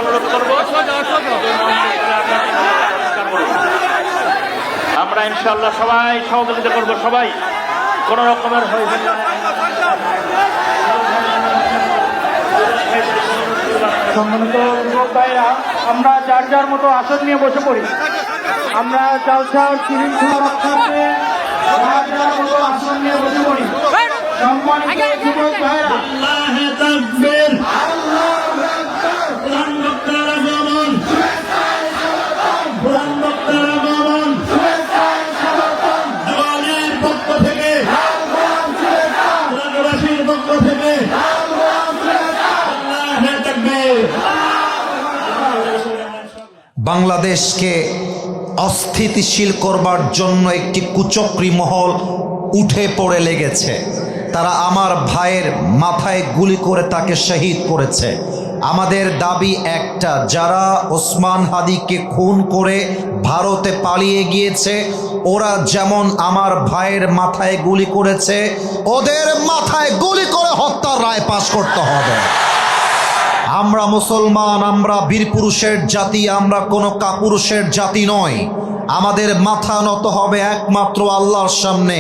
অনুরোধ করবো আমরা ইনশাআল্লাহ সবাই সহযোগিতা করবো, সবাই কোন রকমের সম্মানিত যুবক ভাইরা, আমরা যার যার মতো আসন নিয়ে বসে পড়ি। আমরা জালসার শৃঙ্খলা রক্ষার্থে যার যার মতো আসন নিয়ে বসে পড়ি। সম্মানিত যুবক ভাইরা, আল্লাহু তাকবীর, বাংলাদেশকে অস্থিতিশীল করবার জন্য একটি কুচক্রী মহল উঠে পড়ে লেগেছে। তারা আমার ভাইয়ের মাথায় গুলি করে তাকে শহীদ করেছে। আমাদের দাবি একটা, যারা ওসমান হাদিকে খুন করে ভারতে পালিয়ে গিয়েছে, ওরা যেমন আমার ভাইয়ের মাথায় গুলি করেছে, ওদের মাথায় গুলি করে হত্যার রায় পাশ করতে হবে। আমরা মুসলমান, আমরা বীরপুরুষের জাতি, আমরা কোনো কাপুরুষের জাতি নয়। আমাদের মাথা নত হবে একমাত্র আল্লাহর সামনে,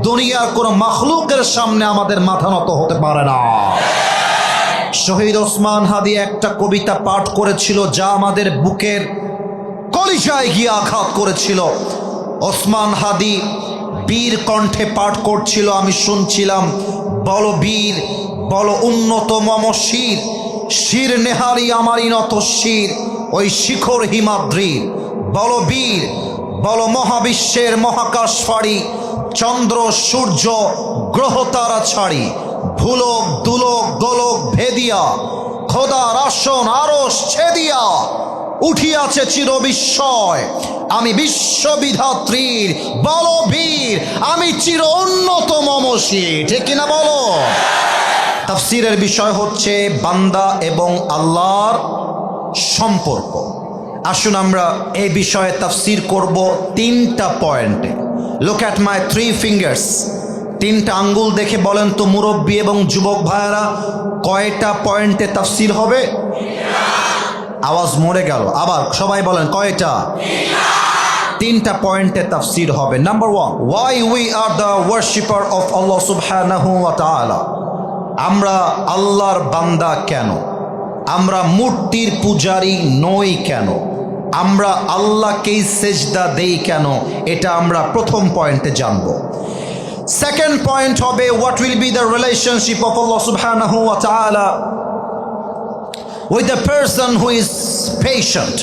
দুনিয়ার কোনো মাখলুকের সামনে আমাদের মাথা নত হতে পারে না। শহীদ ওসমান হাদি একটা কবিতা পাঠ করেছিল যা আমাদের বুকের কলিজায় গিয়ে আঘাত করেছিল। ওসমান হাদি বীর কণ্ঠে পাঠ করছিল, আমি শুনছিলাম। বলো বীর, বলো উন্নত মম শির, শির নেহারি আমারই নত শির, ওই শিখর হিমাদ্রির। বলো বীর, বলো মহাবিশ্বের মহাকাশ ফাড়ি, চন্দ্র সূর্য গ্রহ তারা ছাড়ি, ভুলক দুলক গোলক ভেদিয়া, খোদার আসন আরশ ছেদিয়া, উঠিয়াছে চির বিস্ময় আমি বিশ্ববিধাত্রীর। বলো বীর, আমি চির উন্নত মম শির। ঠিক কিনা বলো? তাফসীরের বিষয় হচ্ছে বান্দা এবং আল্লাহর সম্পর্ক। আসুন আমরা এই বিষয়ে তাফসীর করব তিনটা পয়েন্টে। Look at my 3 fingers. তিনটা আঙ্গুল দেখে বলেন তো মুরব্বী এবং যুবক ভাইয়েরা, কয়টা পয়েন্টে তাফসীর হবে? আওয়াজ মরে গেল, আবার সবাই বলেন কয়টা? তিনটা পয়েন্টে তাফসীর হবে। Number 1, why we are the worshipper of Allah সুবহানাহু ওয়া তাআলা। আমরা আল্লাহর বান্দা কেন? আমরা মূর্তির পূজারী নই কেন? আমরা আল্লাহকেই সেজদা দেই কেন? এটা আমরা প্রথম পয়েন্টে জানব। সেকেন্ড পয়েন্ট হবে, what will be the relationship of Allah সুবহানাহু ওয়া তাআলা with the person who is patient.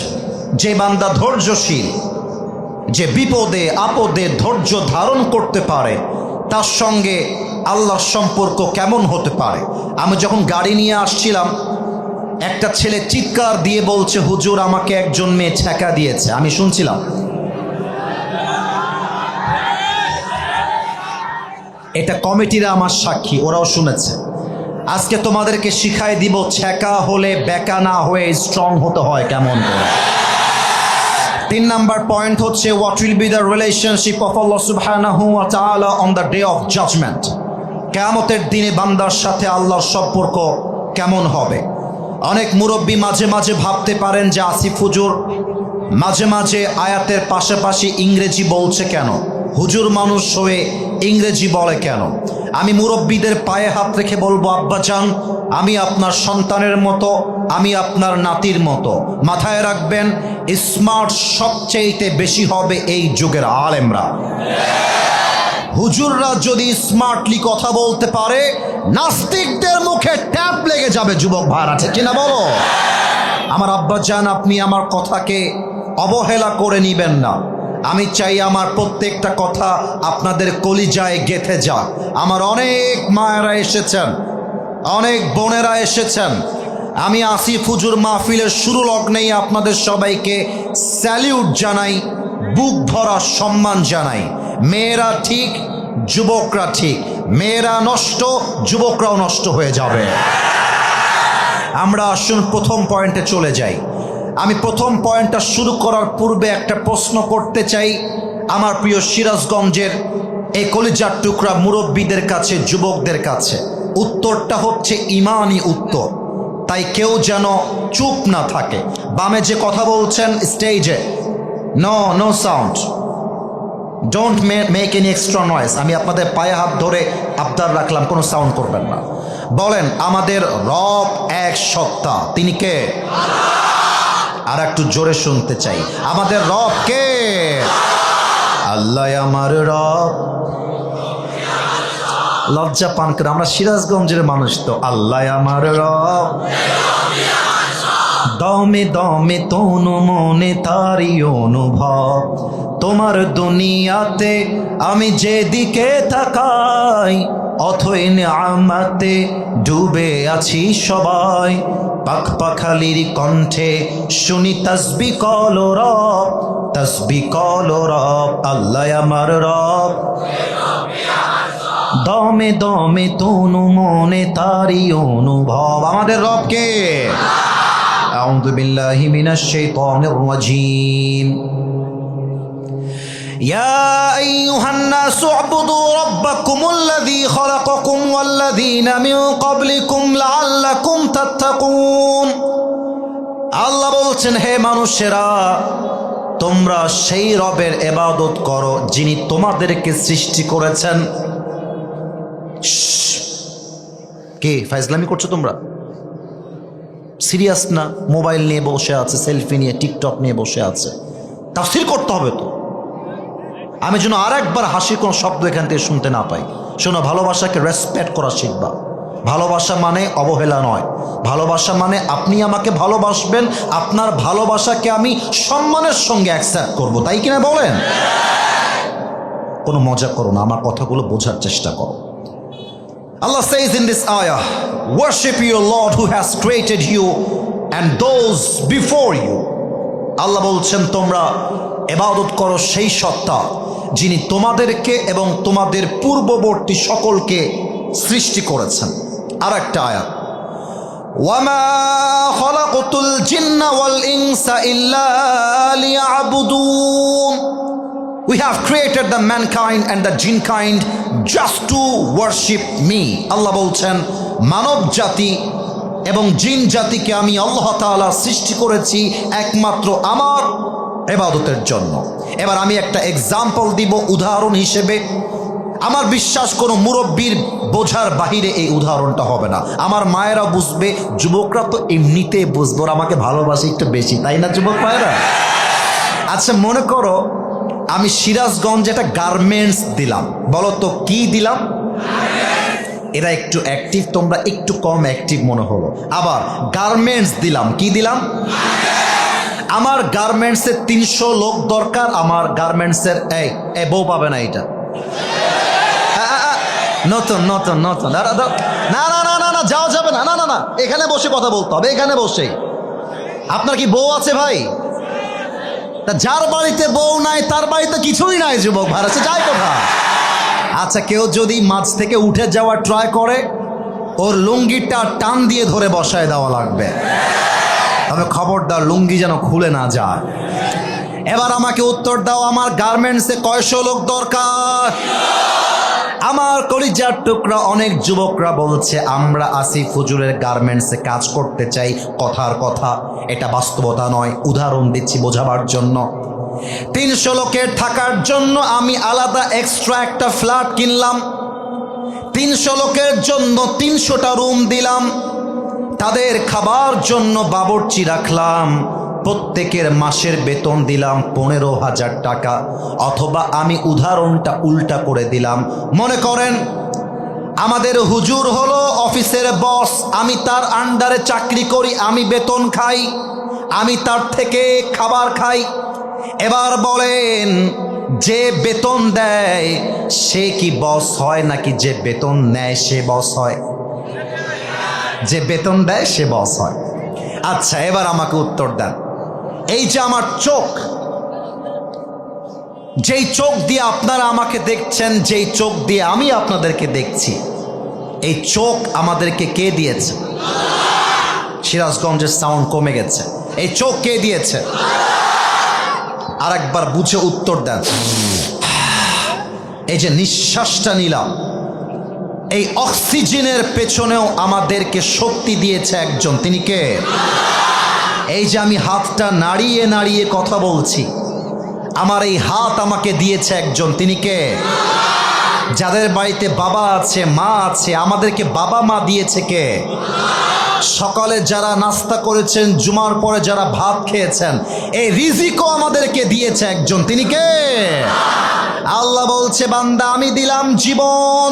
যে বান্দা ধৈর্যশীল, যে বিপদে আপদে ধৈর্য ধারণ করতে পারে, তার সঙ্গে আল্লাহর সম্পর্ক কেমন হতে পারে? আমি যখন গাড়ি নিয়ে আসছিলাম, একটা ছেলে চিৎকার দিয়ে বলছে, হুজুর আমাকে একজন মেয়ে ছ্যাঁকা দিয়েছে। আমি শুনছিলাম। এটা কমিটিরা আমার সাক্ষী, ওরাও শুনেছে। আজকে তোমাদেরকে শিখাই দিব ছ্যাঁকা হলে বেকা না হয়ে স্ট্রং হতে হয় কেমন করে। 3 নাম্বার পয়েন্ট হচ্ছে, what will be the relationship of Allah সুবহানাহু ওয়া তাআলা on the day of judgment. কিয়ামতের দিনে বান্দার সাথে আল্লাহর সম্পর্ক কেমন হবে? অনেক মুরব্বী মাঝে মাঝে ভাবতে পারেন যে আসিফ হুজুর মাঝে মাঝে আয়াতের পাশাপাশি ইংরেজি বলছে কেন? হুজুর মানুষ হয়ে ইংরেজি বলে কেন? আমি মুরব্বীদের পায়ে হাত রেখে বলবো, আব্বাজান আমি আপনার সন্তানের মতো, আমি আপনার নাতির মতো। মাথায় রাখবেন, স্মার্ট সবচেয়ে বেশি হবে এই যুগের আলেমরা। হুজুররা যদি স্মার্টলি কথা বলতে পারে, নাস্তিকদের মুখে ট্যাপ লেগে যাবে। যুবক ভাইরা, ঠিক কিনা বলো? আমার আব্বাজান, আপনি আমার কথাকে অবহেলা করে নিবেন না। আমি চাই আমার প্রত্যেকটা কথা আপনাদের কলিজায় গেঁথে যাক। আমার অনেক মায়েরা এসেছেন, অনেক বোনেরা এসেছেন। আমি আসিফ হুজুর মাহফিলের শুরু লগ্নেই আপনাদের সবাইকে স্যালিউট জানাই, বুক ভরা সম্মান জানাই। মেয়েরা ঠিক, যুবকরা ঠিক। মেয়েরা নষ্ট, যুবকরাও নষ্ট হয়ে যাবে। আমরা আসুন প্রথম পয়েন্টে চলে যাই। আমি প্রথম পয়েন্টটা শুরু করার পূর্বে একটা প্রশ্ন করতে চাই আমার প্রিয় সিরাজগঞ্জের এই কলিজার টুকরা মুরব্বীদের কাছে, যুবকদের কাছে। উত্তরটা হচ্ছে ইমানি উত্তর। তাই কেউ যেন চুপ না থাকে। বামে যে কথা বলছেন স্টেজে, no sound, don't make any extra noise. আমি আপনাদের পায়ে হাত ধরে আবদার রাখলাম, কোনো সাউন্ড করবেন না। বলেন, আমাদের রব এক সত্তা, তিনি কে? আর একটু জোরে শুনতে চাই, আমাদের রব কে? আল্লাহ আমার রব। লজ্জা পান করে, আমরা সিরাজগঞ্জের মানুষ তো। আল্লাহ আমার রব, দমে দমে তনু মনে তারি অনুভব। তোমার দুনিয়াতে আমি যেদিকে তাকাই, অথই নিয়ামতে ডুবে আছি সবাই। পাখ পাখালির কণ্ঠে শুনি তসবি কল রব, তসবি কল রব। আল্লাহ আমার রব, দমে দমে তনু মনে তারি অনুভব। আমাদের রব কে? আউযু বিল্লাহি মিনাশ শাইতানির রাজীম। ইয়া আইয়ুহান নাসু উবুদু রাব্বাকুমুল্লাযী খালাকাকুম ওয়াল্লাযীনা মিন ক্বাবলিকুম লাআল্লাকুম তাত্তাকুন। আল্লাহ বলছেন, হে মানুষেরা, তোমরা সেই রবের ইবাদত করো যিনি তোমাদেরকে সৃষ্টি করেছেন। কে ফাইজলামি করছো তোমরা? সিরিয়াস না? মোবাইল নিয়ে বসে আছে, সেলফি নিয়ে, টিকটক নিয়ে বসে আছে। তাফসীর করতে হবে তো। আমি যেন আর একবার হাসির কোনো শব্দ এখান থেকে শুনতে না পাই। শোনো, ভালোবাসাকে রেসপেক্ট করা শিখবা। ভালোবাসা মানে অবহেলা নয়। ভালোবাসা মানে আপনি আমাকে ভালোবাসবেন, আপনার ভালোবাসাকে আমি সম্মানের সঙ্গে অ্যাকসেপ্ট করব, তাই কিনা বলেন? কোনো মজা করো না, আমার কথাগুলো বোঝার চেষ্টা করো। Allah says in this ayah, worship your Lord who has created you and those before you. আল্লাহ বলছেন, তোমরা ইবাদত করো সেই সত্তা যিনি তোমাদেরকে এবং তোমাদের পূর্ববর্তী সকলকে সৃষ্টি করেছেন। আর একটা আয়াত, ওয়ামা খালাকতুল জিন্না ওয়াল ইনসা ইল্লা লিয়াবুদুন। We have created the mankind and the jinn kind just to worship me. আল্লাহ বলছেন, মানব জাতি এবং জিন জাতিকে আমি আল্লাহ তাআলা সৃষ্টি করেছি একমাত্র আমার ইবাদতের জন্য। এবার আমি একটা এক্সাম্পল দিব উদাহরণ হিসেবে। আমার বিশ্বাস কোনো মুরব্বীর বোঝার বাহিরে এই উদাহরণটা হবে না। আমার মায়েরা বুঝবে, যুবকরা তো এমনিতে বুঝবে, ওরা আমাকে ভালোবাসে একটু বেশি, তাই না যুবক মায়েরা? আচ্ছা, মনে করো আমি সিরাজগঞ্জে একটা গার্মেন্টস দিলাম। বলো তো কি দিলাম? এরা একটু অ্যাক্টিভ, তোমরা একটু কম অ্যাক্টিভ মনে হলো। আবার গার্মেন্টস দিলাম, কি দিলাম? আমার গার্মেন্টসে 300 লোক দরকার। আমার গার্মেন্টসের এই বউ পাবে না, এটা নতুন নতুন নতুন। না না না না না, যাওয়া যাবে না, না না না, এখানে বসে কথা বলতে হবে, এখানে বসে। আপনার কি বউ আছে ভাই? তা যার বাড়িতে বউ নাই তার বাড়িতে কিছুই নাই, যুবক ভাড়া যায় কোথা? আচ্ছা, কেউ যদি মাঝ থেকে উঠে যাওয়ার ট্রাই করে, ওর লুঙ্গিটা টান দিয়ে ধরে বসায় দেওয়া লাগবে। তবে খবরদার লুঙ্গি যেন খুলে না যায়। এবার আমাকে উত্তর দাও, আমার গার্মেন্টসে কয়শো লোক দরকার? আমার কলিজার টুকরা অনেক যুবকরা বলছে, আমরা আসিফ হুজুরের গার্মেন্টসে কাজ করতে চাই। কথার কথা, এটা বাস্তবতা নয়। উদাহরণ দিচ্ছি বোঝাবার জন্য। 300 লোকের থাকার জন্য আমি আলাদা এক্সট্রা একটা ফ্ল্যাট কিনলাম। 300 লোকের জন্য 300টা রুম দিলাম। তাদের খাবার জন্য বাবুর্চি রাখলাম। প্রত্যেকের মাসের বেতন দিলাম 15,000 টাকা। অথবা আমি উদাহরণটা উল্টা করে দিলাম। মনে করেন আমাদের হুজুর হলো অফিসের বস, আমি তার আন্ডারে চাকরি করি, আমি বেতন খাই, আমি তার থেকে খাবার খাই। এবার বলেন, যে বেতন দেয় সে কি বস হয় নাকি যে বেতন নেয় সে বস হয়? যে বেতন দেয় সে বস হয়। আচ্ছা, এবার আমাকে উত্তর দেন, এই যে আমার চোখ, যেই চোখ দিয়ে আপনারা আমাকে দেখছেন, যেই চোখ দিয়ে আমি আপনাদেরকে দেখছি, এই চোখ আমাদেরকে কে দিয়েছে? সিরাজগঞ্জের সাউন্ড কমে গেছে। এই চোখ কে দিয়েছে? আর একবার বুঝে উত্তর দেন। এই যে নিঃশ্বাসটা নিলাম, এই অক্সিজেনের পেছনেও আমাদেরকে শক্তি দিয়েছে একজন, তিনি কে? এই যে আমি হাতটা নাড়িয়ে নাড়িয়ে কথা বলছি, আমার এই হাত আমাকে দিয়েছে একজন, তিনি কে? যাদের বাড়িতে বাবা আছে, মা আছে, আমাদেরকে বাবা মা দিয়েছে কে? সকালে যারা নাস্তা করেছেন, জুমার পরে যারা ভাত খেয়েছেন, এই রিজিকও আমাদেরকে দিয়েছে একজন, তিনি কে? আল্লাহ বলছে, বান্দা আমি দিলাম জীবন,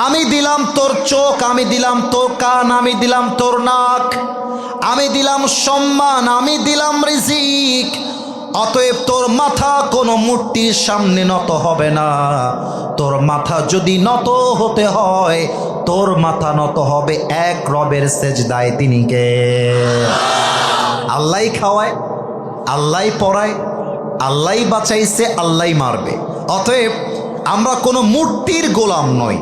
আমি দিলাম তোর চোখ, আমি দিলাম তোর কান, আমি দিলাম তোর নাক, আমি দিলাম সম্মান, আমি দিলাম রিজিক। অতএব তোর মাথা কোনো মূর্তির সামনে নত হবে না। তোর মাথা যদি নত হতে হয়, তোর মাথা নত হবে এক রবের সেজদায়, তিনি কে? আল্লাহই খাওয়ায়, আল্লাহই পড়ায়, আল্লাহই বাঁচাইছে, আল্লাহই মারবে। অতএব আমরা কোনো মূর্তির গোলাম নই,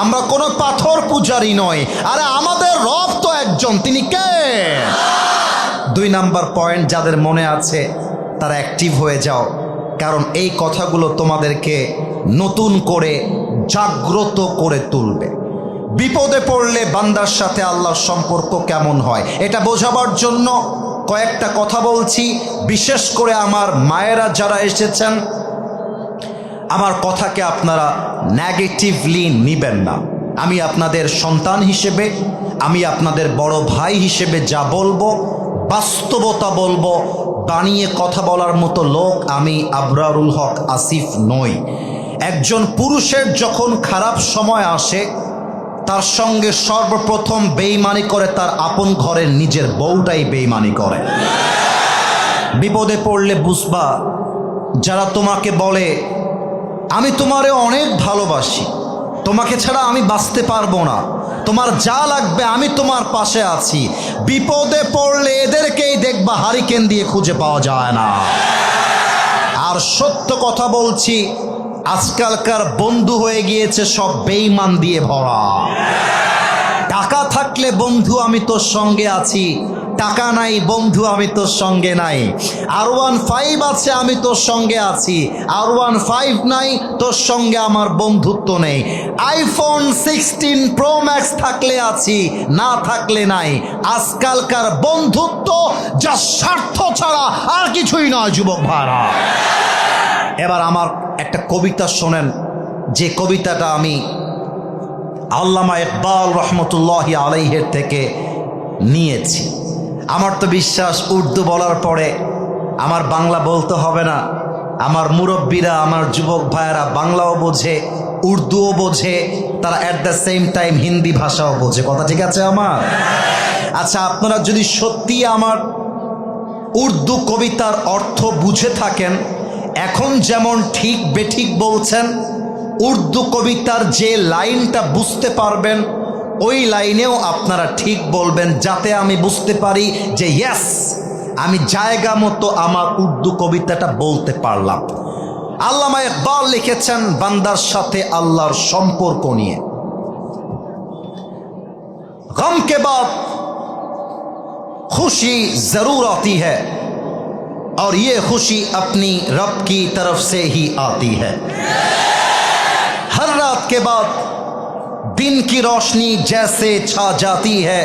আমরা কোনো পাথর পূজারি নই। আরে আমাদের রব তো একজন, তিনি কে? 2 নাম্বার পয়েন্ট, যাদের মনে আছে তারা অ্যাক্টিভ হয়ে যাও, কারণ এই কথাগুলো তোমাদেরকে নতুন করে জাগ্রত করে তুলবে। বিপদে পড়লে বান্দার সাথে আল্লাহর সম্পর্ক কেমন হয় এটা বোঝাবার জন্য কয়েকটা কথা বলছি। বিশেষ করে আমার মায়েরা যারা এসেছেন, আমার কথাকে আপনারা নেগেটিভলি নিবেন না। আমি আপনাদের সন্তান হিসেবে, আমি আপনাদের বড় ভাই হিসেবে যা বলবো বাস্তবতা বলবো, বানিয়ে কথা বলার মতো লোক আমি আবরারুল হক আসিফ নই। একজন পুরুষের যখন খারাপ সময় আসে, তার সঙ্গে সর্বপ্রথম বেঈমানি করে তার আপন ঘরের নিজের বউটাই বেঈমানি করে। বিপদে পড়লে বুঝবা, যারা তোমাকে বলে আমি তোমারে অনেক ভালোবাসি, তোমাকে ছাড়া আমি বাঁচতে পারবো না, তোমার যা লাগবে আমি তোমার পাশে আছি, বিপদে পড়লে এদেরকেই দেখবা হারিকেন দিয়ে খুঁজে পাওয়া যায় না। আর সত্য কথা বলছি, আজকালকার বন্ধু হয়ে গিয়েছে সব বেঈমান দিয়ে ভরা। টাকা থাকলে বন্ধু আমি তোর সঙ্গে আছি, টাকা নাই বন্ধু আমি তোর সঙ্গে নাই। R15 আছে আমি তোর সঙ্গে আছি, R15 নাই তোর সঙ্গে আমার বন্ধুত্ব নেই। আইফোন 16 প্রো ম্যাক্স থাকলে আছি, না থাকলে নাই। আজকালকার বন্ধুত্ব যা স্বার্থ ছাড়া আর কিছুই নয় যুবক ভাইরা। এবার আমার একটা কবিতা শোনেন, যে কবিতাটা আমি আল্লামা ইকবাল রহমতুল্লাহি আলাইহির থেকে নিয়েছি। আমার তো বিশ্বাস উর্দু বলার পরে আমার বাংলা বলতে হবে না। আমার মুরব্বীরা, আমার যুবক ভাইয়েরা বাংলাও বোঝে, উর্দুও বোঝে, তারা at the same time Hindi ভাষাও বোঝে। কথা ঠিক আছে আমার? আচ্ছা, আপনারা যদি সত্যি আমার উর্দু কবিতার অর্থ বুঝে থাকেন, এখন যেমন ঠিক বেঠিক বলছেন, উর্দু কবিতার যে লাইনটা বুঝতে পারবেন ওই লাইনেও আপনারা ঠিক বলবেন, যাতে আমি বুঝতে পারি যে ইয়েস, আমি জায়গা মতো আমার উর্দু কবিতাটা বলতে পারলাম। আল্লামা ইকবাল লিখেছেন বান্দার সাথে আল্লাহর সম্পর্ক নিয়ে। গম কে বাদ खुशी जरूर आती है और ये खुशी अपनी रब की तरफ से ही आती है। हर रात के बाद दिन की रोशनी जैसे छा जाती है,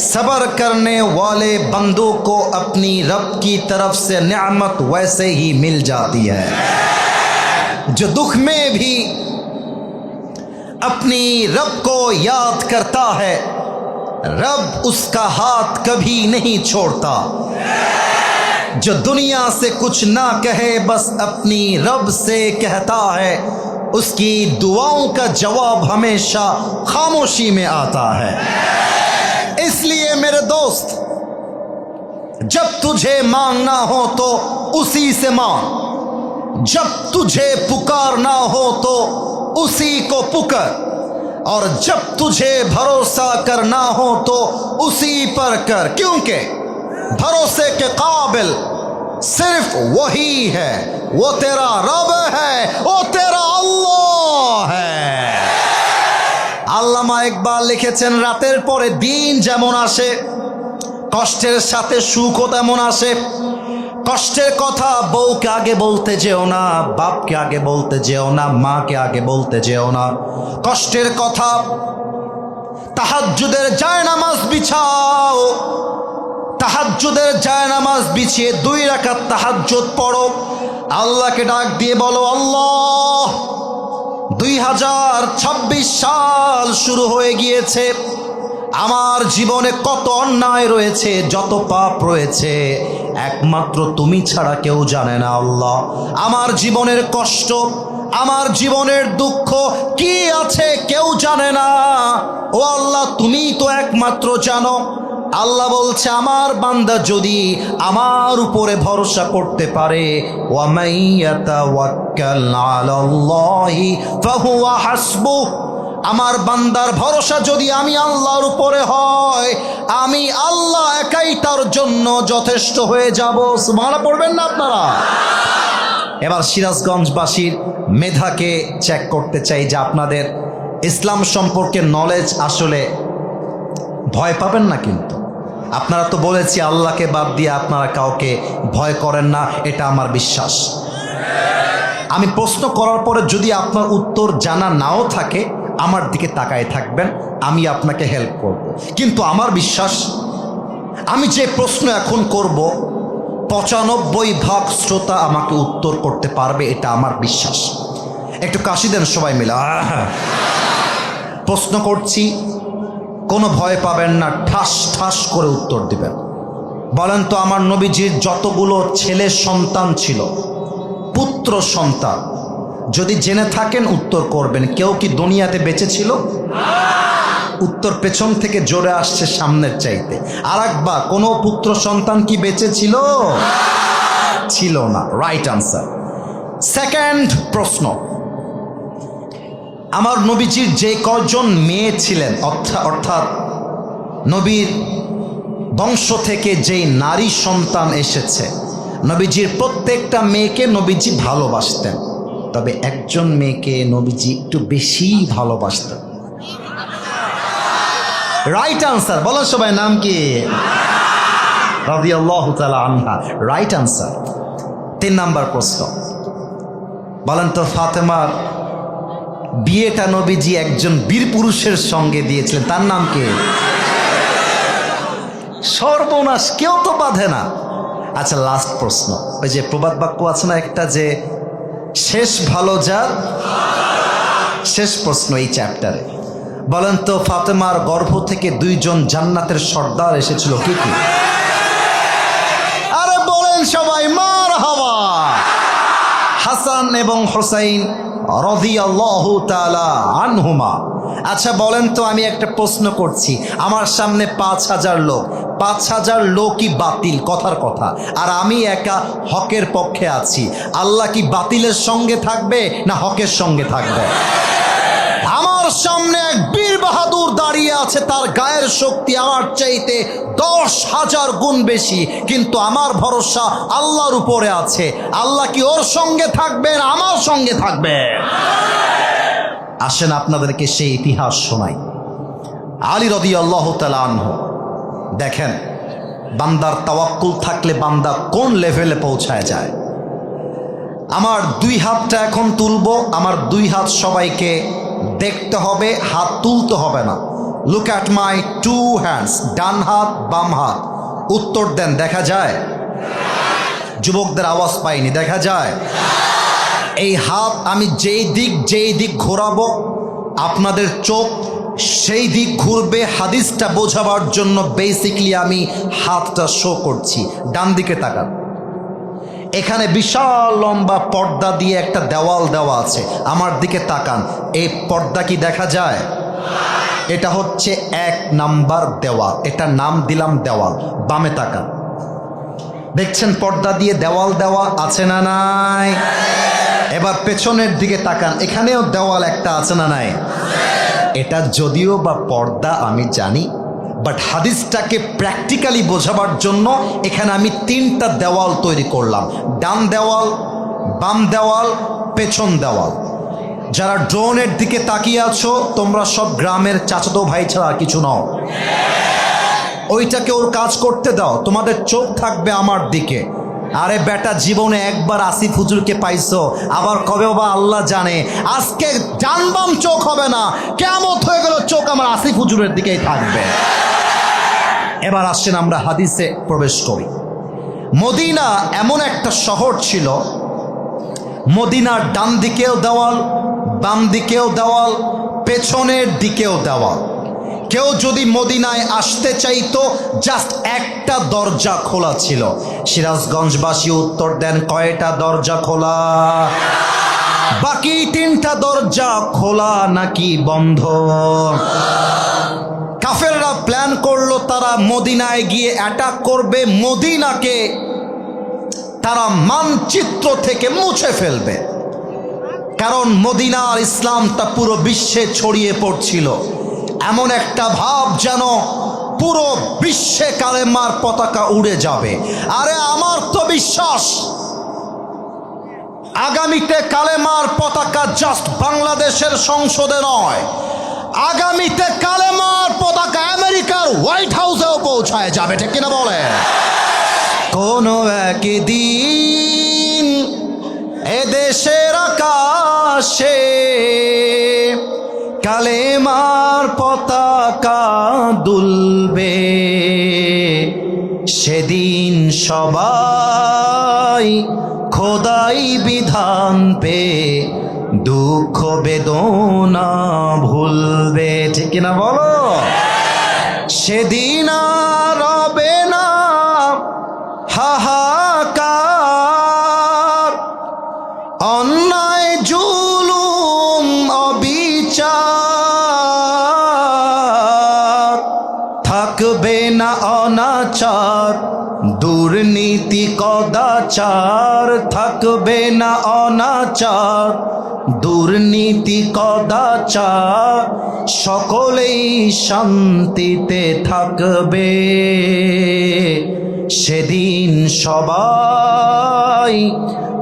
सब्र करने वाले बंदों को अपनी रब की तरफ से नेमत वैसे ही मिल जाती है। जो दुख में भी अपनी रब को याद करता है, रब उसका हाथ कभी नहीं छोड़ता। जो दुनिया से कुछ ना कहे बस अपनी रब से कहता है, उसकी दुआओं का जवाब हमेशा खामोशी में आता है। इसलिए मेरे दोस्त, जब तुझे मांगना हो तो उसी से मांग, जब तुझे पुकारना हो तो उसी को पुकार, और जब तुझे भरोसा करना हो तो उसी पर कर, क्योंकि भरोसे के काबिल सिर्फ वही है, वो तेरा रब है, वो तेरा अल्लाह है। আল্লামা ইকবাল লিখেছেন, রাতের পরে দিন যেমন আসে, কষ্টের সাথে সুখও তেমন আসে। কষ্টের কথা বউকে আগে বলতে যেও না, বাপকে আগে বলতে যেও না, মাকে আগে বলতে যেও না। কষ্টের কথা তাহাজ্জুদের জায়নামাজ বিছাও, তাহাজ্জুদের জায়নামাজ বিছিয়ে 2 রাকাত তাহাজ্জুদ পড়ো। আল্লাহকে ডাক দিয়ে বলো, আল্লাহ 2026 সাল শুরু হয়ে গিয়েছে, আমার জীবনে কত অন্যায় রয়েছে, যত পাপ রয়েছে একমাত্র তুমি ছাড়া কেউ জানে না। আল্লাহ আমার জীবনের কষ্ট, আমার জীবনের দুঃখ কি আছে কেউ জানে না। ও আল্লাহ তুমিই তো একমাত্র জানো। আল্লাহ বলছে আমার বান্দা যদি আমার উপরে ভরসা করতে পারে, ওয়ামাইয়াতাওয়াক্কাল আলাল্লাহি ফাহুয়া হাসবুহ, আমার বান্দার ভরসা যদি আমি আল্লাহর উপরে হয়, আমি আল্লাহ একাই তার জন্য যথেষ্ট হয়ে যাব। সুবহানাল্লাহ পড়বেন না আপনারা? এবার সিরাজগঞ্জবাসীর মেধাকে চেক করতে চাই যে আপনাদের ইসলাম সম্পর্কে নলেজ আসলে ভয় পাবেন না। কিন্তু আপনারা তো বলেছি আল্লাহকে বাদ দিয়ে আপনারা কাউকে ভয় করেন না, এটা আমার বিশ্বাস। আমি প্রশ্ন করার পরে যদি আপনার উত্তর জানা নাও থাকে আমার দিকে তাকায় থাকবেন, আমি আপনাকে হেল্প করব। কিন্তু আমার বিশ্বাস আমি যে প্রশ্ন এখন করব 95% শ্রোতা আমাকে উত্তর করতে পারবে, এটা আমার বিশ্বাস। একটু কাশি দেন সবাই মিলে। প্রশ্ন করছি, কোনো ভয় পাবেন না, ঠাস ঠাস করে উত্তর দিবেন। বলেন তো আমার নবীজির যতগুলো ছেলে সন্তান ছিল, পুত্র সন্তান, যদি জেনে থাকেন উত্তর করবেন, কেউ কি দুনিয়াতে বেঁচে ছিল? উত্তর পেছন থেকে জোরে আসছে সামনের চাইতে। আর একবার, কোনো পুত্র সন্তান কি বেঁচে ছিল? ছিল না। Right answer. সেকেন্ড প্রশ্ন, আমার নবীজির যে কজন মেয়ে ছিলেন, অর্থাৎ নবীর বংশ থেকে যেই নারী সন্তান এসেছে, নবীজির প্রত্যেকটা মেয়েকে নবীজি ভালোবাসতেন, তবে একজন মেয়েকে নবীজি একটু বেশি ভালোবাসতেন। Right answer. বলো সবাই, নাম কি? রাদিয়াল্লাহু তাআলা আনহা। Right answer. 3 নাম্বার প্রশ্ন, বলেন তো ফাতেমার বিয়েটা নবীজি একজন বীর পুরুষের সঙ্গে দিয়েছিলেন, তার নাম কি? সর্বনাশ, কেউ তো বাঁধে না। আচ্ছা লাস্ট প্রশ্ন, ওই যে প্রবাদ বাক্য আছে না একটা, যে শেষ ভালো যার। শেষ প্রশ্ন এই চ্যাপ্টারে, বলেন তো ফাতেমার গর্ভ থেকে 2 জন জান্নাতের সর্দার এসেছিল, কি কি? আরে বলেন সবাই মারহাবা। হাসান এবং হোসাইন রাদিয়াল্লাহু তাআলা আনহুমা। আচ্ছা বলেন তো, আমি একটা প্রশ্ন করছি, আমার সামনে 5000 লোক, 5000 লোকই বাতিল, কথার কথা, আর আমি একা হকের পক্ষে আছি। আল্লাহ কি বাতিলের সঙ্গে থাকবে না হকের সঙ্গে থাকবে? আমার সামনে এক বীর বাহাদুর দাঁড়িয়ে আছে, তার গায়ের শক্তি আমার চাইতে 10,000 গুণ বেশি, কিন্তু আমার ভরসা আল্লাহর উপরে আছে। আল্লাহ কি ওর সঙ্গে থাকবে না আমার সঙ্গে থাকবে? আসেন আপনাদেরকে সেই ইতিহাস শোনাই। আলী রাদিয়াল্লাহু তাআলা আনহু, দেখেন বান্দার তাওয়াক্কুল থাকলে বান্দা কোন লেভেলে পৌঁছায় যায়। আমার 2 হাতটা এখন তুলবো, আমার 2 হাত সবাইকে দেখতে হবে, হাত তুলতে হবে না। লুক অ্যাট মাই 2 হ্যান্ডস, ডান হাত বাম হাত। উত্তর দেন, দেখা যায়? যুবকদের আওয়াজ পাইনি, দেখা যায়? এই হাত আমি যেই দিক ঘোরাবো আপনাদের চোখ সেই দিক ঘুরবে। হাদিসটা বোঝাবার জন্য বেসিকলি আমি হাতটা শো করছি। ডান দিকে তাকান, এখানে বিশাল লম্বা পর্দা দিয়ে একটা দেওয়াল দেওয়া আছে, আমার দিকে তাকান। এই পর্দা কি দেখা যায়? এটা হচ্ছে 1 নাম্বার দেওয়াল, এটা নাম দিলাম দেওয়াল। বামে তাকান, দেখছেন পর্দা দিয়ে দেওয়াল দেওয়া আছে না নাই? এবার পেছনের দিকে তাকান, এখানেও দেওয়াল একটা আছে না নাই? এটা যদিও বা পর্দা আমি জানি, বাট হাদিসটাকে প্র্যাকটিক্যালি বোঝাবার জন্য এখানে আমি 3টা দেওয়াল তৈরি করলাম, ডান দেওয়াল, বাম দেওয়াল, পেছন দেওয়াল। যারা ড্রোনের দিকে তাকিয়ে আছো তোমরা সব গ্রামের চাচাতো ভাই ছাড়া কিছু নও। ওইটাকে ওর কাজ করতে দাও, তোমাদের চোখ থাকবে আমার দিকে। আরে বেটা, জীবনে একবার আসিফ হুজুরকে পাইছো, আবার কবে বাবা আল্লাহ জানে। আজকে জানবাম চোখ হবে না, কিয়ামত হয়ে গেল চোখ আমার আসিফ হুজুরের দিকেই থাকবে। এবার আসছেন আমরা হাদিসে প্রবেশ করি। মদিনা এমন একটা শহর ছিল, মদিনার ডান দিকেও দেওয়াল, বাম দিকেও দেওয়াল, পেছনের দিকেও দেওয়াল। কেউ যদি মদিনায় আসতে চাইতো, জাস্ট একটা দরজা খোলা ছিল। সিরাজগঞ্জবাসী উত্তর দেন, কয়টা দরজা খোলা? বাকি 3টা দরজা খোলা নাকি বন্ধ? কাফেররা প্ল্যান করলো তারা মদিনায় গিয়ে অ্যাটাক করবে, মদিনাকে তারা মানচিত্র থেকে মুছে ফেলবে। কারণ মদিনার ইসলামটা পুরো বিশ্বে ছড়িয়ে পড়ছিল, এমন একটা ভাব যেন পুরো বিশ্বে কালেমার পতাকা উড়ে যাবে। আরে আমার তো বিশ্বাস আগামীতে কালেমার পতাকা জাস্ট বাংলাদেশের সংসদে নয়, আগামীতে কালেমার পতাকা আমেরিকার হোয়াইট হাউসেও পৌঁছায় যাবে, ঠিক কিনা বলে? কোনো একদিন এদেশের আকাশে কালেমার পতাকা দুলবে, সেদিন সবাই খোদাই বিধান পে দুঃখ বেদনা ভুলবে, ঠিক কিনা বলো? সেদিন আর রবে না হাহাকার, অন্যায় জুলুম অবিচার, থাকবে না অনাচার দুর্নীতি কদাচার, থাকবে না অনাচার দুর্নীতি কদাচার, সকলেই শান্তিতে থাকবে, সেদিন সবাই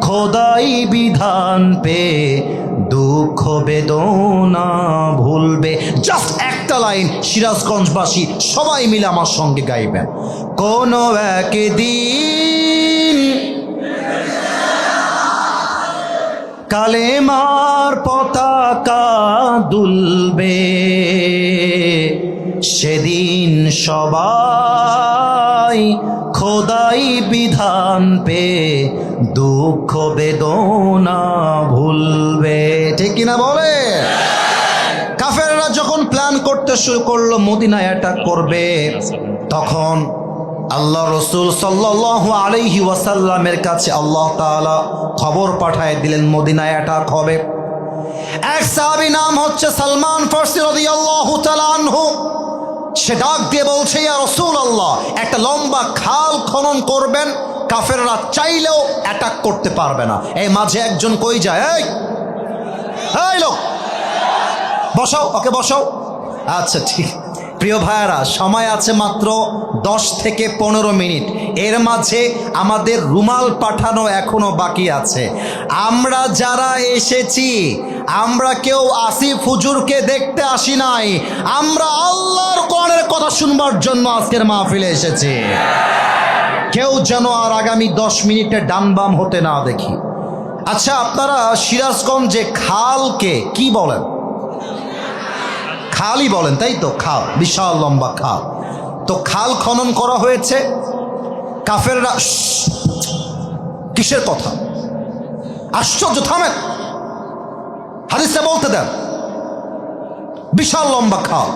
খোদাই বিধান পে দুঃখ বেদনা ভুলবে। জাস্ট একটা লাইন সিরাজগঞ্জবাসী সবাই মিলে আমার সঙ্গে গাইবেন। কোনো একদিন কালেমার পতাকা দুলবে, সেদিন সবাই খোদাই বিধান পে দুঃখ বেদনা ভুলবে, ঠিক কিনা বলে? কাফেররা যখন প্ল্যান করতে শুরু করলো মদিনায় অ্যাটাক করবে, তখন আল্লাহ রসুল সাল্লাল্লাহু আলাইহি ওয়াসাল্লামের কাছে আল্লাহ তাআলা খবর পাঠায় দিলেন মদিনায় অ্যাটাক হবে। এক সাহাবী নাম হচ্ছে সালমান ফারসি রাদিয়াল্লাহু তাআলা আনহু, সে ডাক দিয়ে বলছে, ইয়া রাসূলুল্লাহ, একটা লম্বা খাল খনন করবেন, কাফেররা চাইলেও অ্যাটাক করতে পারবে না। এই মাঝে একজন কই যায়, এই লোক বসাও, ওকে বসাও। আচ্ছা ঠিক। প্রিয় ভাইয়ারা, সময় আছে মাত্র 10 থেকে 15 মিনিট, এর মাঝে আমাদের রুমাল পাঠানো এখনো বাকি আছে। আমরা যারা এসেছি, আমরা কেউ আসিফ হুজুরকে দেখতে আসি নাই, আমরা আল্লাহর কোরআনের কথা শুনবার জন্য আজকের মাহফিলে এসেছি। কেউ যেন আর আগামী 10 মিনিটে ডান বাম হতে না দেখি। আচ্ছা, আপনারা সিরাজগঞ্জে খালকে কি বলেন? খালই বলেন, তাই তো? খাল, বিশাল লম্বা খাল। তো খাল খনন করা হয়েছে, কাফেররা কিসের কথা? আশ্চর্য, থামেন, হাদিসে বলতে দেন। বিশাল লম্বা খাল,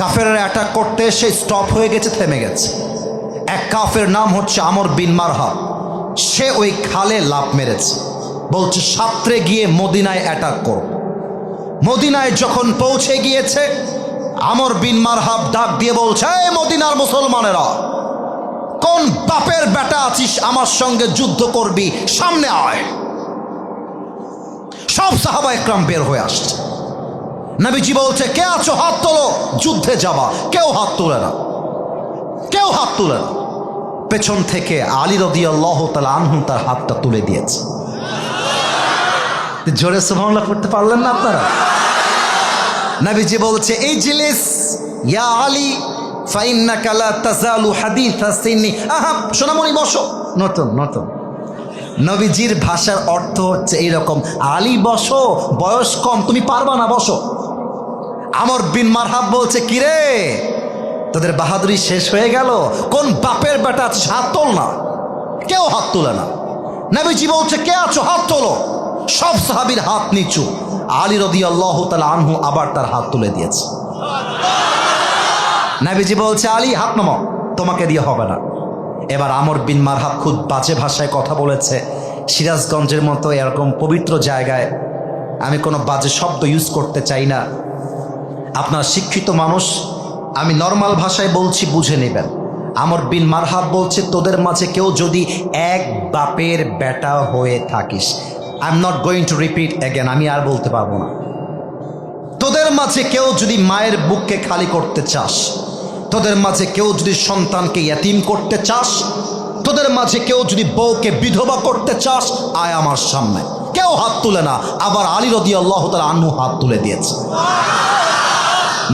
কাফেররা অ্যাটাক করতে এসে স্টপ হয়ে গেছে, থেমে গেছে। এক কাফের নাম হচ্ছে আমর বিন মারহাব, সে ওই খালে লাফ মেরেছে, বলছে সাঁতরে গিয়ে মদিনায় অ্যাটাক করো। মদিনায় যখন পৌঁছে গিয়েছে, আমর বিন মারহাব ডাক দিয়ে বলছে, এই মদিনার মুসলমানেরা, কোন বাপের বেটা আছিস আমার সঙ্গে যুদ্ধ করবি, সামনে আয়। সব সাহাবা একরাম বের হয়ে আসছে। নবীজি বলছে, কে আছো হাত তোলো, যুদ্ধে যাবা। কেউ হাত তোলে না, কেউ হাত তোলে না। পেছন থেকে আলী রাদিয়াল্লাহু তাআলা আনহু তার হাতটা তুলে দিয়েছে। জোরে সুবহানাল্লাহ পড়তে পারলেন না আপনারা? নবীজি বলছে, ইজলিস ইয়া আলী ফাইন্নাকা লা তাযালু হাদিসা সিন্নি। আহা সোনামণি বসো। নতুন নতুন নবীজির ভাষার অর্থ হচ্ছে এইরকম, আলী বসো, বয়স কম, তুমি পারবা না, বসো। আমর বিন মারহাব বলছে, কিরে তোদের বাহাদুরি শেষ হয়ে গেল? কোন বাপের বেটা আছিস, হাত তোল না। কেউ হাত তোলে না। নবীজি বলছে, কে আছো, হাত তোলো। সব সাহাবীর হাত নিচু। আলী রাদিয়াল্লাহু তাআলা আনহু আবার তার হাত তুলে দিয়েছে। নবীজি বলছে, আলী হাত নামাও, তোমাকে দিয়ে হবে না। এবার আমর বিন মারহাব খুব বাজে ভাষায় কথা বলেছে। সিরাজগঞ্জের মতো এরকম পবিত্র জায়গায় আমি কোনো বাজে শব্দ ইউজ করতে চাই না। আপনার শিক্ষিত মানুষ, আমি নর্মাল ভাষায় বলছি, বুঝে নেবেন। আমর বিন মারহাব বলছে, তোদের মাঝে কেউ যদি এক বাপের বেটা হয়ে থাকিস, I am not going to repeat again, আমি আর বলতে পারবো না। তোদের মাঝে কেউ যদি মায়ের বুককে খালি করতে চাস, তোদের মাঝে কেউ যদি সন্তানকে ইয়াতিম করতে চাস, তোদের মাঝে কেউ যদি বউকে বিধবা করতে চাস, আয় আমার সামনে। কেউ হাত তুলে না। আবার আলী রাদিয়াল্লাহু তাআলা আনহু হাত তুলে দিয়েছে।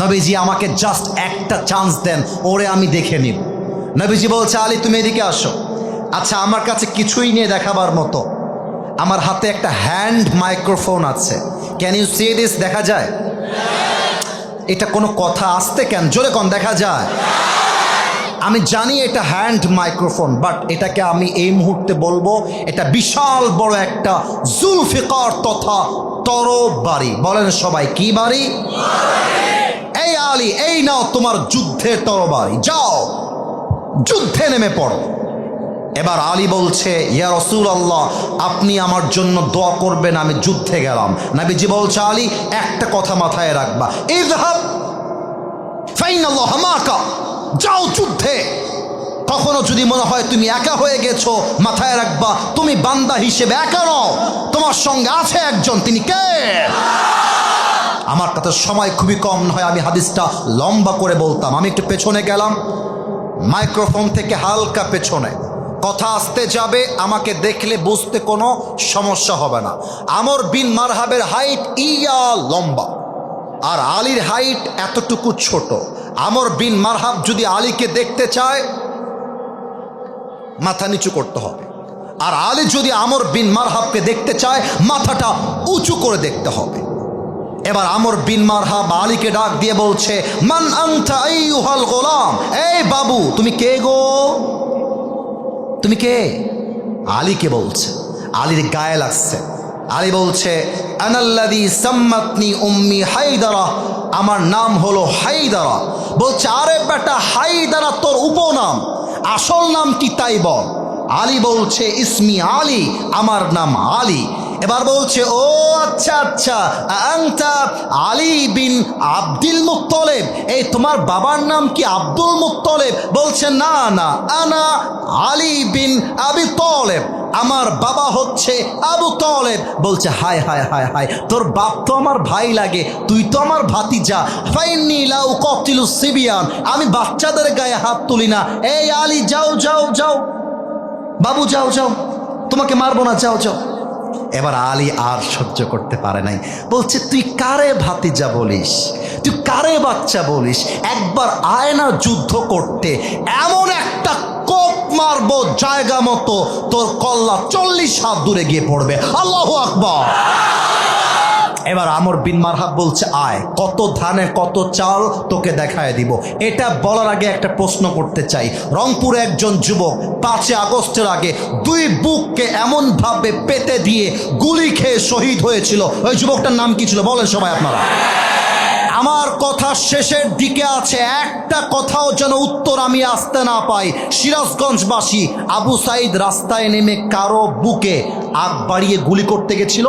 নবীজি আমাকে জাস্ট একটা চান্স দেন, ওরে আমি দেখে নিব। নবীজি বলছে, আলী তুমি এদিকে আসো। আচ্ছা, আমার কাছে কিছুই নিয়ে দেখাবার মতো। আমার হাতে একটা হ্যান্ড মাইক্রোফোন আছে। Can you see this? দেখা যায়? এটা কোনো কথা, আসতে কেন, জোরে কোন, দেখা যায়? আমি জানি এটা হ্যান্ড মাইক্রোফোন, বাট এটাকে আমি এই মুহূর্তে বলবো, এটা বিশাল বড় একটা জুলফিকার তথা তরবারি। বলেন সবাই, কি বাড়ি? এই আলী, এই নাও তোমার যুদ্ধের তরবারি, যাও যুদ্ধে নেমে পড়ো। এবার আলী বলছে, ইয়া রাসূলুল্লাহ, আপনি আমার জন্য দোয়া করবেন, আমি যুদ্ধে গেলাম। নবীজি বলছে, আলী একটা কথা মাথায় রাখবা, ইযহাব ফাইনাল্লাহ মাকা, যাও যুদ্ধে। কখনো যদি মনে হয় তুমি একা হয়ে গেছো, মাথায় রাখবা তুমি বান্দা হিসেবে একা নও, তোমার সঙ্গে আছে একজন। তিনি কে? আমার কাছে সময় খুবই কম, নয় আমি হাদিসটা লম্বা করে বলতাম। আমি একটু পেছনে গেলাম, মাইক্রোফোন থেকে হালকা পেছনে, কথা আসতে যাবে, আমাকে দেখলে বুঝতে কোনো সমস্যা হবে না। আমর বিন মারহাবের হাইট ইয়া লম্বা, আর আলীর হাইট এতটুকু ছোট। আমর বিন মারহাব যদি আলীকে দেখতে চায়, মাথা নিচু করতে হবে, আর আলী যদি আমর বিন মারহাবকে দেখতে চায়, মাথাটা উঁচু করে দেখতে হবে। এবার আমর বিন মারহাব আলীকে ডাক দিয়ে বলছে, মান আনতা আইয়ুহাল গোলাম, এই বাবু তুমি কে গো, তুমি কে? আলীকে বলছে। আলীর গায়ে লাগছে। আলী বলছে, আনাল্লাযী সাম্মাতনি উম্মি হায়দারা, আমার নাম হলো হায়দারা। বলছে, আরে বেটা হায়দারা তোর উপনাম, আসল নাম কি তাই বল। আলী বলছে, ইসমি আলী, আমার নাম আলী। এবার বলছে, ও আচ্ছা আচ্ছা, আনতা আলী বিন আব্দুল মুত্তালিব, এই তোমার বাবার নাম কি আব্দুল মুত্তালিব? বলছে, না না, আনা আলী বিন আবি তালেব, আমার বাবা হচ্ছে আবু তালেব। বলছে, হায় হায় হায় হায়, তোর বাপ তো আমার ভাই লাগে, তুই তো আমার ভাতিজা। ফাইন্নী লা উকাতিলু সিবিয়ান, আমি বাচ্চাদের গায়ে হাত তুলি না। এই আলী, যাও যাও যাও, বাবু যাও যাও, তোমাকে মারবো না, যাও যাও। এবার আলী আর সহ্য করতে পারে নাই, বলছে, তুই কারে ভাতিজা বলিস, তুই কারে বাচ্চা বলিস? একবার আয় না যুদ্ধ করতে, এমন একটা কোপ মারবো জায়গা মতো তোর কল্লা 40 হাত দূরে গিয়ে পড়বে। আল্লাহু আকবার। এবার আমর বিন মারহাব বলছে, আয়, কত ধানে কত চাল তোকে দেখায় দিব। এটা বলার আগে একটা প্রশ্ন করতে চাই। রংপুরে একজন যুবক 5 আগস্টের আগে 2 বুককে এমন ভাবে পেতে দিয়ে গুলি খেয়ে শহীদ হয়েছিল। ওই যুবকটার নাম কি ছিল বলেন সবাই আপনারা? আমার কথা শেষের দিকে আছে, একটা কথাও যেন উত্তর আমি আসতে না পাই। সিরাজগঞ্জবাসী আবু সাইদ রাস্তায় নেমে কারো বুকে আগ বাড়িয়ে গুলি করতে গেছিল?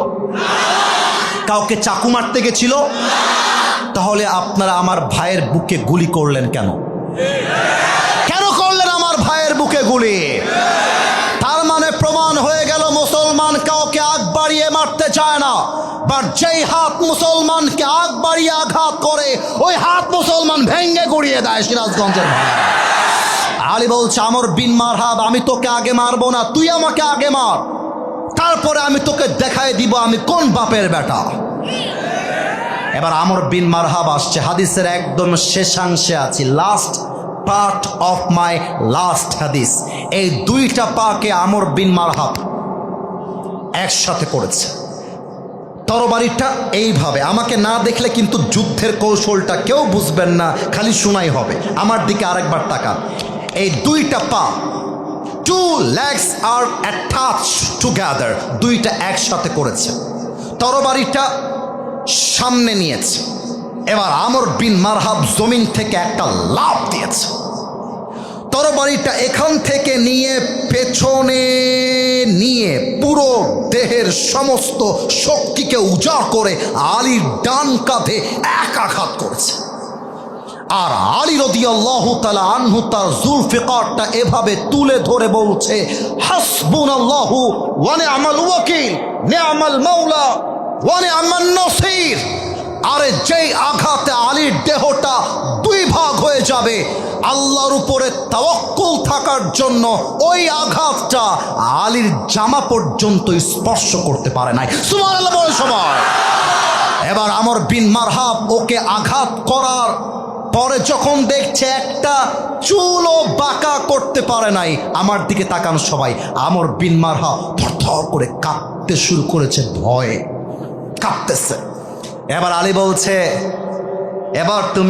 কাউকে চাকু মারতে গেছিল? তাহলে আপনারা আমার ভাইয়ের বুকে গুলি করলেন কেন? কেন করলেন আমার ভাইয়ের বুকে গুলি? তার মানে প্রমাণ হয়ে গেল মুসলমান কাউকে আগ বাড়িয়ে মারতে চায় না, বাট যেই হাত মুসলমানকে আগ বাড়িয়ে আঘাত করে, ওই হাত মুসলমান ভেঙ্গে গুড়িয়ে দেয়। সিরাজগঞ্জের ভাই আলী বলছে, আমর বিন মারহাব, আমি তোকে আগে মারবো না, তুই আমাকে আগে মার, তারপরে আমি তোকে দেখাই দিব আমি কোন বাপের বেটা। এবার আমর বিন মারহাব আসছে, হাদিসের একদম শেষাংশে আছি, last part of my last হাদিস। এই দুইটা পাকে আমর বিন মারহাব একসাথে করেছে। তরবারিটা এইভাবে, আমাকে না দেখলে কিন্তু যুদ্ধের কৌশলটা কেউ বুঝবেন না, খালি শোনাই হবে। আমার দিকে আরেকবার তাকান। এই দুইটা পা, টু লেগস আর অ্যাটাচ টুগেদার, দুইটা একসাথে করেছে। তরবারিটা সামনে নিয়েছে। এবার আমর বিন মারহাব জমিন থেকে একটা লাফ দিয়েছে। তরবারিটা এখান থেকে নিয়ে পেছনে নিয়ে পুরো দেহের সমস্ত শক্তিকে উজাড় করে আলীর ডান কাঁধে এক আঘাত করেছে। আর আলী রাদিয়াল্লাহু তাআলা আনহু তার জুলফিকারটা এভাবে তুলে ধরে বলছে, হাসবুনাল্লাহু ওয়া নি'মাল ওয়াকিল, নি'মাল মাওলা ওয়া নি'মান নাসির। আরে যেই আঘাতে আলীর দেহটা দুই ভাগ হয়ে যাবে, আল্লাহর উপরে তাওয়াক্কুল থাকার জন্য ওই আঘাতটা আলীর জামা পর্যন্ত স্পর্শ করতে পারে নাই। সুবহানাল্লাহ বলে সবাই। এবার আমর বিন মারহাব ওকে আঘাত করার পরে যখন দেখছে একটা চুলও বাঁকা করতে পারে নাই, আমার দিকে তাকান সবাই, আমর বিন মারহাব থরথর করে কাঁপতে শুরু করেছে, ভয়ে কাঁপতেছে। এবার আলী বলছে, এবার তুমি